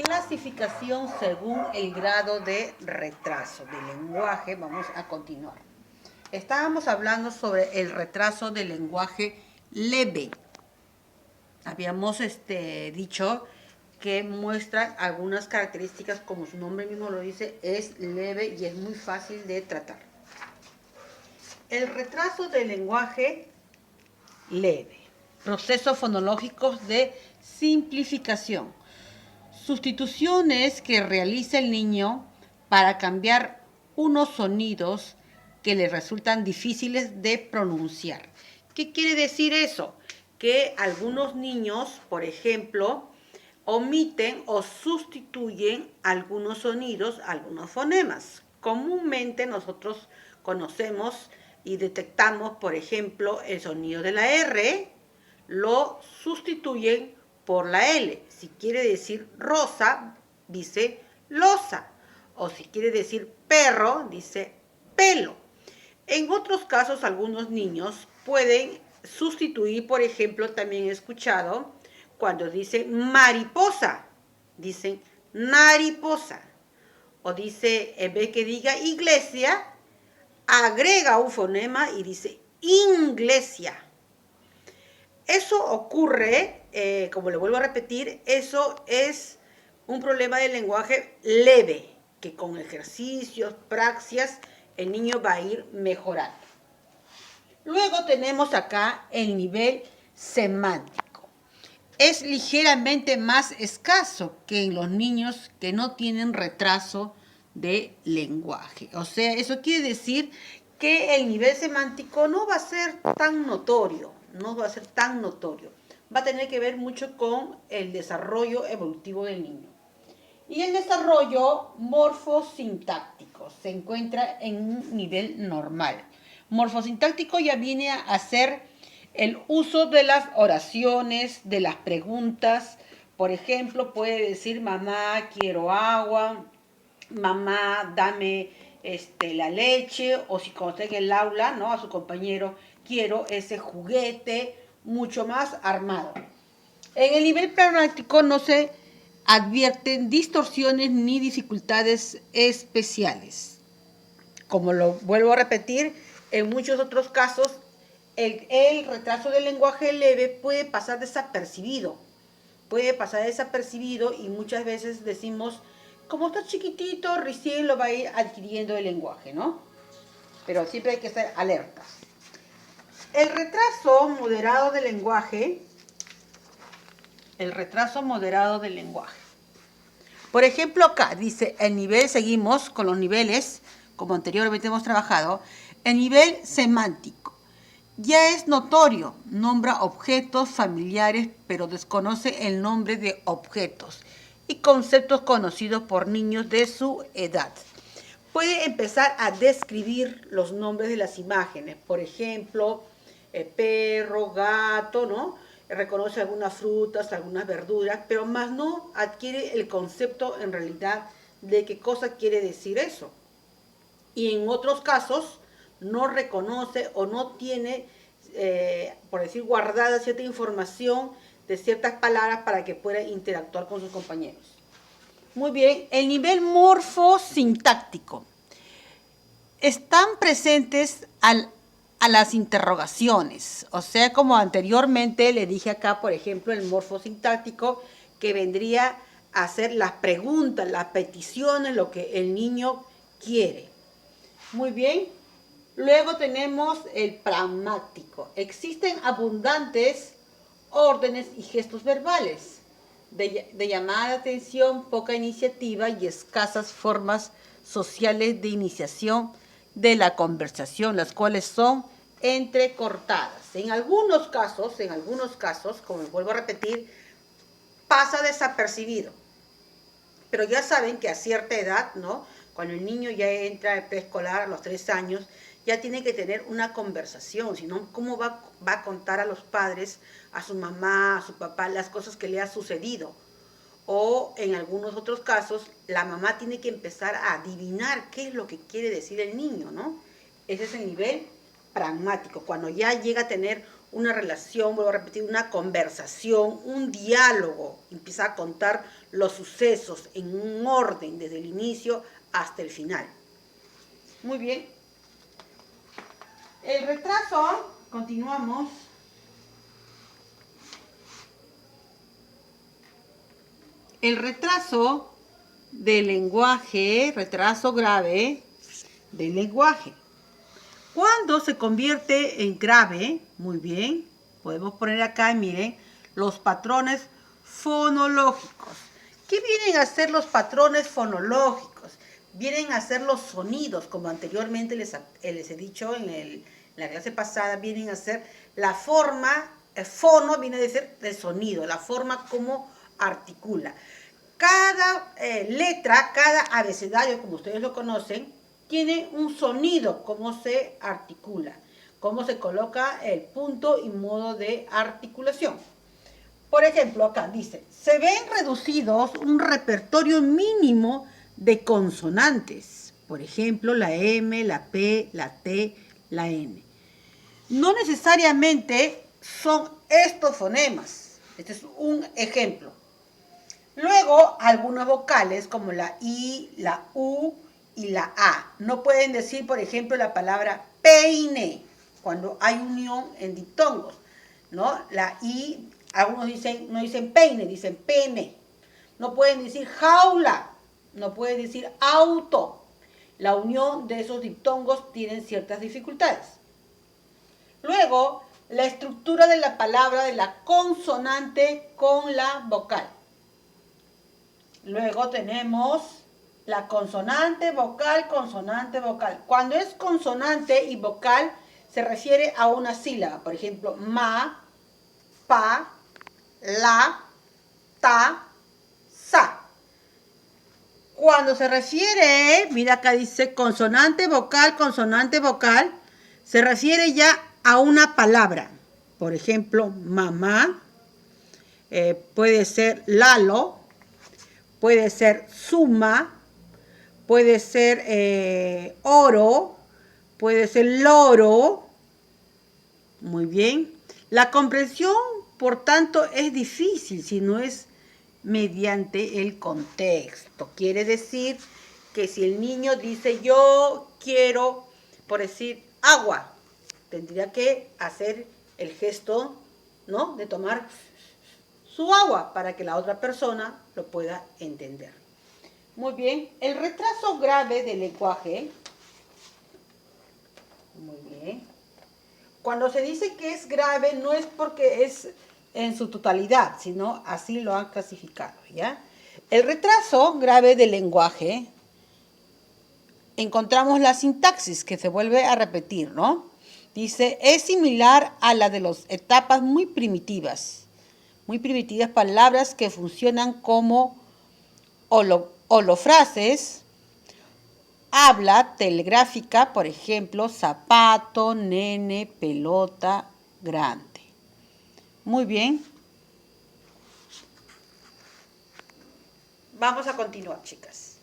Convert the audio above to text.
Clasificación según el grado de retraso del lenguaje. Vamos a continuar. Estábamos hablando sobre el retraso del lenguaje leve. Habíamos dicho que muestra algunas características, como su nombre mismo lo dice, es leve y es muy fácil de tratar. El retraso del lenguaje leve. Procesos fonológicos de simplificación. Sustituciones que realiza el niño para cambiar unos sonidos que le resultan difíciles de pronunciar. ¿Qué quiere decir eso? Que algunos niños, por ejemplo, omiten o sustituyen algunos sonidos, algunos fonemas. Comúnmente nosotros conocemos y detectamos, por ejemplo, el sonido de la R, lo sustituyen por la L. Si quiere decir rosa, dice losa. O si quiere decir perro, dice pelo. En otros casos, algunos niños pueden sustituir, por ejemplo, también he escuchado, cuando dicen mariposa, dicen nariposa. O dice, en vez que diga iglesia, agrega un fonema y dice inglesia. Eso ocurre, como le vuelvo a repetir, eso es un problema del lenguaje leve, que con ejercicios, praxias, el niño va a ir mejorando. Luego tenemos acá el nivel semántico. Es ligeramente más escaso que en los niños que no tienen retraso de lenguaje. O sea, eso quiere decir que el nivel semántico no va a ser tan notorio, Va a tener que ver mucho con el desarrollo evolutivo del niño. Y el desarrollo morfosintáctico se encuentra en un nivel normal. Morfosintáctico ya viene a ser el uso de las oraciones, de las preguntas. Por ejemplo, puede decir mamá, quiero agua, mamá, dame la leche, o si cuando está en el aula, ¿no? A su compañero, quiero ese juguete, mucho más armado. En el nivel pragmático no se advierten distorsiones ni dificultades especiales. Como lo vuelvo a repetir, en muchos otros casos, el retraso del lenguaje leve puede pasar desapercibido. Y muchas veces decimos, como está chiquitito, recién lo va a ir adquiriendo el lenguaje, ¿no? Pero siempre hay que estar alertas. El retraso moderado del lenguaje. Por ejemplo, acá dice el nivel, seguimos con los niveles, como anteriormente hemos trabajado, el nivel semántico. Ya es notorio, nombra objetos familiares, pero desconoce el nombre de objetos y conceptos conocidos por niños de su edad. Puede empezar a describir los nombres de las imágenes, por ejemplo, perro, gato, ¿no? Reconoce algunas frutas, algunas verduras, pero más no adquiere el concepto en realidad de qué cosa quiere decir eso. Y en otros casos no reconoce o no tiene, por decir, guardada cierta información de ciertas palabras para que pueda interactuar con sus compañeros. Muy bien, el nivel morfosintáctico. Están presentes a las interrogaciones, o sea, como anteriormente le dije acá, por ejemplo, el morfosintáctico, que vendría a hacer las preguntas, las peticiones, lo que el niño quiere. Muy bien. Luego tenemos el pragmático. Existen abundantes órdenes y gestos verbales de llamada de atención, poca iniciativa y escasas formas sociales de iniciación de la conversación, las cuales son entrecortadas. En algunos casos, como vuelvo a repetir, pasa desapercibido. Pero ya saben que a cierta edad, ¿no? Cuando el niño ya entra al preescolar a los 3 años, ya tiene que tener una conversación, si no, ¿cómo va a contar a los padres, a su mamá, a su papá, las cosas que le ha sucedido? O en algunos otros casos, la mamá tiene que empezar a adivinar qué es lo que quiere decir el niño, ¿no? Ese es el nivel pragmático, cuando ya llega a tener una relación, vuelvo a repetir, una conversación, un diálogo. Empieza a contar los sucesos en un orden desde el inicio hasta el final. Muy bien. El retraso, continuamos. El retraso del lenguaje, retraso grave del lenguaje. Cuando se convierte en grave, muy bien, podemos poner acá, miren, los patrones fonológicos. ¿Qué vienen a ser los patrones fonológicos? Vienen a ser los sonidos, como anteriormente les he dicho en la clase pasada, vienen a ser la forma, el fono viene a ser el sonido, la forma como articula. Cada letra, cada abecedario, como ustedes lo conocen, tiene un sonido, cómo se articula, cómo se coloca el punto y modo de articulación. Por ejemplo, acá dice, se ven reducidos un repertorio mínimo de consonantes. Por ejemplo, la M, la P, la T, la N. No necesariamente son estos fonemas. Este es un ejemplo. Luego, algunas vocales como la I, la U y la A. No pueden decir, por ejemplo, la palabra peine cuando hay unión en diptongos, ¿no? La I, algunos dicen, no dicen peine, dicen pene. No pueden decir jaula, no pueden decir auto. La unión de esos diptongos tienen ciertas dificultades. Luego, la estructura de la palabra de la consonante con la vocal. Luego tenemos la consonante, vocal, consonante, vocal. Cuando es consonante y vocal, se refiere a una sílaba. Por ejemplo, ma, pa, la, ta, sa. Cuando se refiere, mira acá dice consonante, vocal, se refiere ya a una palabra. Por ejemplo, mamá, puede ser Lalo, puede ser suma, puede ser oro, puede ser loro. Muy bien. La comprensión, por tanto, es difícil si no es mediante el contexto. Quiere decir que si el niño dice yo quiero, por decir, agua, tendría que hacer el gesto, ¿no?, de tomar su agua para que la otra persona lo pueda entender. Muy bien, el retraso grave del lenguaje. Muy bien. Cuando se dice que es grave no es porque es en su totalidad, sino así lo han clasificado, ¿ya? El retraso grave del lenguaje, encontramos la sintaxis que se vuelve a repetir, ¿no? Dice, es similar a la de las etapas muy primitivas, palabras que funcionan como holofrases, habla telegráfica, por ejemplo, zapato, nene, pelota, grande. Muy bien. Vamos a continuar, chicas.